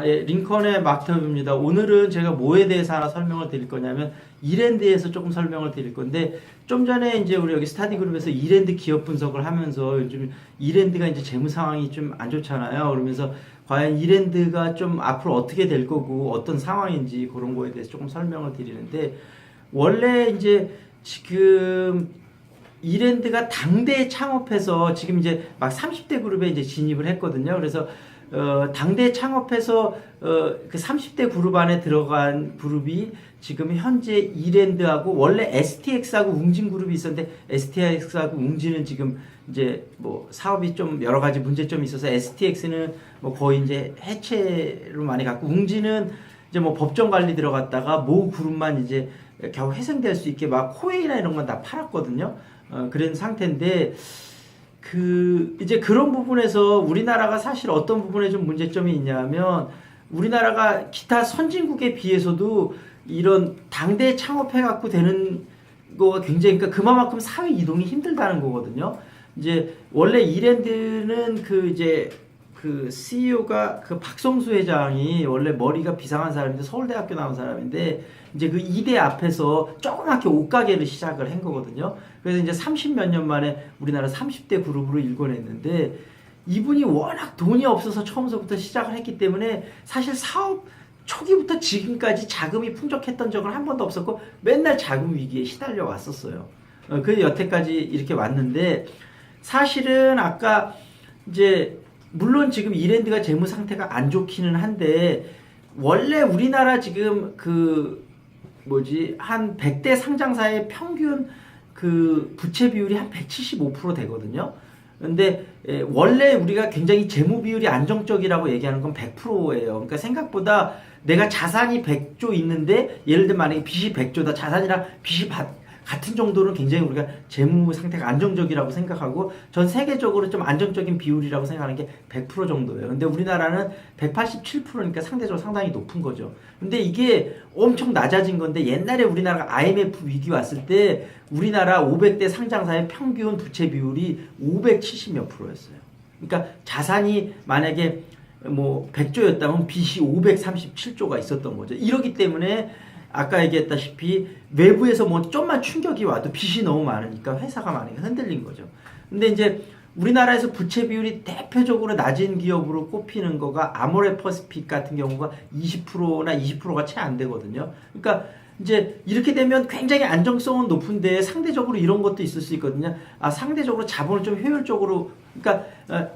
예, 링컨의 막터뷰입니다. 오늘은 제가 뭐에 대해서 하나 설명을 드릴 거냐면 이랜드에서 조금 설명을 드릴 건데, 좀 전에 이제 우리 여기 스타디그룹에서 이랜드 기업 분석을 하면서 요즘 이랜드가 이제 재무 상황이 좀 안 좋잖아요. 그러면서 과연 이랜드가 좀 앞으로 어떻게 될 거고 어떤 상황인지 그런 거에 대해서 조금 설명을 드리는데, 원래 이제 지금 이랜드가 당대 창업해서 지금 이제 막 30대 그룹에 이제 진입을 했거든요. 그래서 당대 창업해서 그 30대 그룹 안에 들어간 그룹이 지금 현재 이랜드하고, 원래 STX하고 웅진 그룹이 있었는데 STX하고 웅진은 지금 이제 뭐 사업이 좀 여러 가지 문제점이 있어서 STX는 뭐 거의 이제 해체로 많이 갔고, 웅진은 이제 뭐 법정 관리 들어갔다가 모 그룹만 이제 겨우 회생될 수 있게 막 코웨이나 이런 건 다 팔았거든요. 그런 상태인데, 이제 그런 부분에서 우리나라가 사실 어떤 부분에 좀 문제점이 있냐면, 우리나라가 기타 선진국에 비해서도 이런 당대 창업해갖고 되는 거가 굉장히, 그러니까 그만큼 사회 이동이 힘들다는 거거든요. 이제 원래 이랜드는 그 CEO가 그 박성수 회장이 원래 머리가 비상한 사람인데 서울대학교 나온 사람인데, 이제 그 이대 앞에서 조그맣게 옷가게를 시작을 한 거거든요. 그래서 이제 30몇 년 만에 우리나라 30대 그룹으로 일궈냈는데, 이분이 워낙 돈이 없어서 처음서부터 시작을 했기 때문에 사실 사업 초기부터 지금까지 자금이 풍족했던 적은 한 번도 없었고 맨날 자금 위기에 시달려 왔었어요. 그래서 여태까지 이렇게 왔는데, 사실은 아까 이제 물론 지금 이랜드가 재무 상태가 안 좋기는 한데, 원래 우리나라 지금 한 100대 상장사의 평균 그 부채 비율이 한 175% 되거든요. 근데 원래 우리가 굉장히 재무 비율이 안정적이라고 얘기하는 건 100%예요. 그러니까 생각보다 내가 자산이 100조 있는데, 예를 들면 만약에 빚이 100조다, 자산이랑 빚이 같은 정도는 굉장히 우리가 재무 상태가 안정적이라고 생각하고, 전 세계적으로 좀 안정적인 비율이라고 생각하는 게 100% 정도예요. 근데 우리나라는 187%니까 상대적으로 상당히 높은 거죠. 근데 이게 엄청 낮아진 건데, 옛날에 우리나라가 IMF 위기 왔을 때 우리나라 500대 상장사의 평균 부채 비율이 570몇 %였어요. 그러니까 자산이 만약에 뭐 100조였다면 빚이 537조가 있었던 거죠. 이러기 때문에 아까 얘기했다시피 외부에서 뭐 좀만 충격이 와도 빚이 너무 많으니까 회사가 많이 흔들린 거죠. 근데 이제 우리나라에서 부채 비율이 대표적으로 낮은 기업으로 꼽히는 거가 아모레퍼시픽 같은 경우가 20%나 20%가 채 안 되거든요. 그러니까 이제 이렇게 되면 굉장히 안정성은 높은데 상대적으로 이런 것도 있을 수 있거든요. 상대적으로 자본을 좀 효율적으로, 그러니까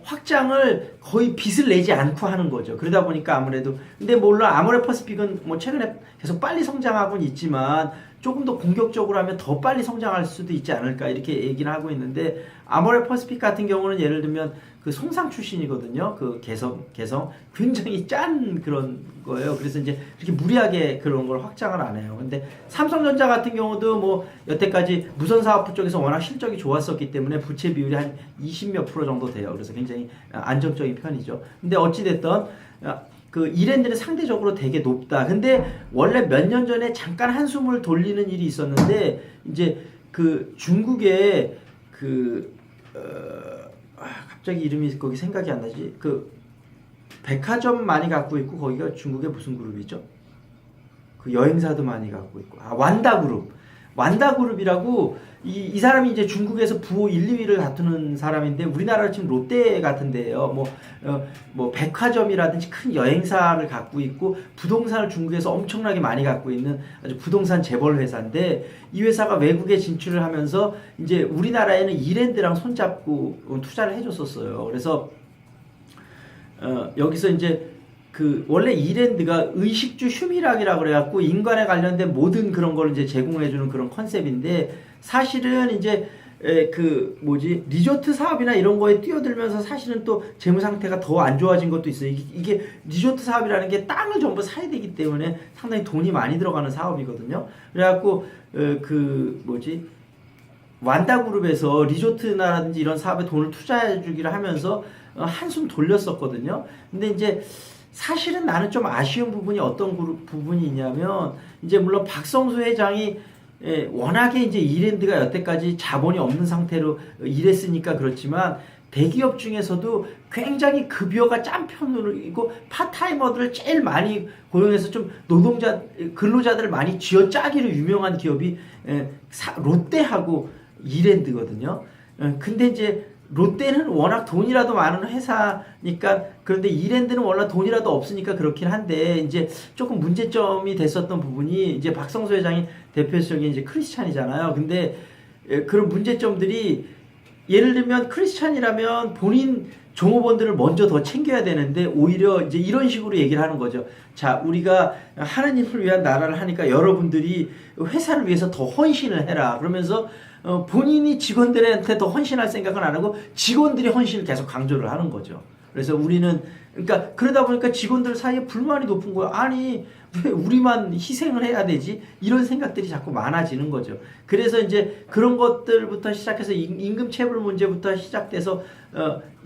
확장을 거의 빚을 내지 않고 하는 거죠. 그러다 보니까 아무래도, 근데 물론 아모레퍼시픽은 뭐 최근에 계속 빨리 성장하고는 있지만 조금 더 공격적으로 하면 더 빨리 성장할 수도 있지 않을까, 이렇게 얘기를 하고 있는데, 아모레퍼시픽 같은 경우는 예를 들면 그 송상 출신이거든요. 그 개성 굉장히 짠 그런 거예요. 그래서 이제 그렇게 무리하게 그런 걸 확장을 안 해요. 근데 삼성전자 같은 경우도 뭐 여태까지 무선 사업부 쪽에서 워낙 실적이 좋았었기 때문에 부채 비율이 한 20몇 % 정도 돼요. 그래서 굉장히 안정적인 편이죠. 근데 어찌 됐던 그 이랜드는 상대적으로 되게 높다. 근데 원래 몇 년 전에 잠깐 한숨을 돌리는 일이 있었는데, 이제 그 중국의 갑자기 이름이 거기 생각이 안 나지. 그 백화점 많이 갖고 있고, 거기가 중국의 무슨 그룹이죠? 그 여행사도 많이 갖고 있고, 완다그룹이라고, 이 사람이 이제 중국에서 부호 1, 2위를 다투는 사람인데, 우리나라 지금 롯데 같은 데예요. 뭐 백화점이라든지 큰 여행사를 갖고 있고, 부동산을 중국에서 엄청나게 많이 갖고 있는 아주 부동산 재벌 회사인데, 이 회사가 외국에 진출을 하면서 이제 우리나라에는 이랜드랑 손잡고 투자를 해줬었어요. 그래서 여기서 이제 원래 이랜드가 의식주 휴미락이라고 그래갖고 인간에 관련된 모든 그런 걸 이제 제공해주는 그런 컨셉인데, 사실은 이제 리조트 사업이나 이런 거에 뛰어들면서 사실은 또 재무 상태가 더 안 좋아진 것도 있어요. 이게 리조트 사업이라는 게 땅을 전부 사야 되기 때문에 상당히 돈이 많이 들어가는 사업이거든요. 그래갖고 완다그룹에서 리조트나라든지 이런 사업에 돈을 투자해 주기를 하면서 한숨 돌렸었거든요. 근데 이제 사실은 나는 좀 아쉬운 부분이 어떤 부분이 있냐면, 이제 물론 박성수 회장이 워낙에 이제 이랜드가 여태까지 자본이 없는 상태로 일했으니까 그렇지만, 대기업 중에서도 굉장히 급여가 짠 편이고 파타이머들을 제일 많이 고용해서 좀 노동자 근로자들을 많이 쥐어짜기로 유명한 기업이 롯데하고 이랜드거든요. 근데 이제 롯데는 워낙 돈이라도 많은 회사니까, 그런데 이랜드는 워낙 돈이라도 없으니까 그렇긴 한데, 이제 조금 문제점이 됐었던 부분이, 이제 박성수 회장이 대표적인 이제 크리스찬이잖아요. 근데 그런 문제점들이, 예를 들면 크리스찬이라면 본인 종업원들을 먼저 더 챙겨야 되는데, 오히려 이제 이런 식으로 얘기를 하는 거죠. 자, 우리가 하느님을 위한 나라를 하니까 여러분들이 회사를 위해서 더 헌신을 해라. 그러면서 본인이 직원들한테 더 헌신할 생각은 안 하고 직원들이 헌신을 계속 강조를 하는 거죠. 그래서 우리는, 그러니까 그러다 보니까 직원들 사이에 불만이 높은 거예요. 아니, 왜 우리만 희생을 해야 되지? 이런 생각들이 자꾸 많아지는 거죠. 그래서 이제 그런 것들부터 시작해서 임금 체불 문제부터 시작돼서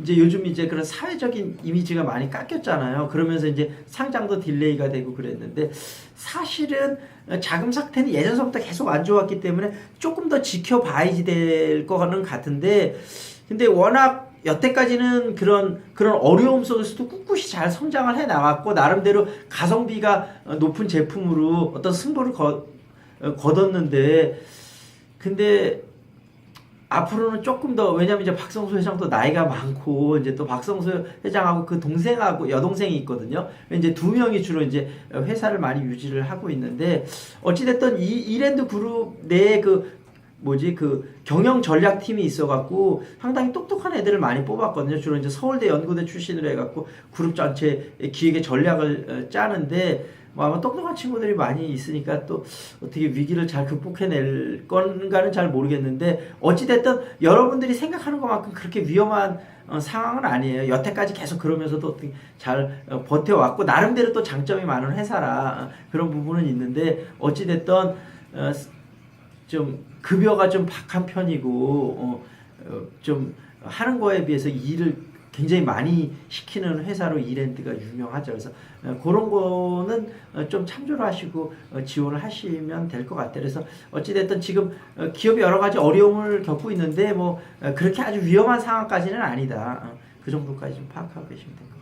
이제 요즘 이제 그런 사회적인 이미지가 많이 깎였잖아요. 그러면서 이제 상장도 딜레이가 되고 그랬는데, 사실은 자금 상태는 예전서부터 계속 안 좋았기 때문에 조금 더 지켜봐야지 될 거는 같은데, 근데 워낙 여태까지는 그런 어려움 속에서도 꿋꿋이 잘 성장을 해 나왔고, 나름대로 가성비가 높은 제품으로 어떤 승부를 거뒀는데, 근데 앞으로는 조금 더, 왜냐면 이제 박성수 회장도 나이가 많고, 이제 또 박성수 회장하고 그 동생하고 여동생이 있거든요. 이제 두 명이 주로 이제 회사를 많이 유지를 하고 있는데, 어찌됐든 이랜드 그룹 내에 그 경영 전략팀이 있어갖고 상당히 똑똑한 애들을 많이 뽑았거든요. 주로 이제 서울대 연고대 출신으로 해갖고 그룹 전체 기획의 전략을 짜는데, 뭐 아마 똑똑한 친구들이 많이 있으니까 또 어떻게 위기를 잘 극복해낼 건가는 잘 모르겠는데, 어찌됐든 여러분들이 생각하는 것만큼 그렇게 위험한 상황은 아니에요. 여태까지 계속 그러면서도 어떻게 잘 버텨왔고, 나름대로 또 장점이 많은 회사라 그런 부분은 있는데, 어찌됐든 좀 급여가 좀 박한 편이고 좀 하는 거에 비해서 일을 굉장히 많이 시키는 회사로 이랜드가 유명하죠. 그래서 그런 거는 좀 참조를 하시고 지원을 하시면 될 것 같아요. 그래서 어찌됐든 지금 기업이 여러 가지 어려움을 겪고 있는데, 뭐 그렇게 아주 위험한 상황까지는 아니다. 그 정도까지 좀 파악하고 계시면 됩니다.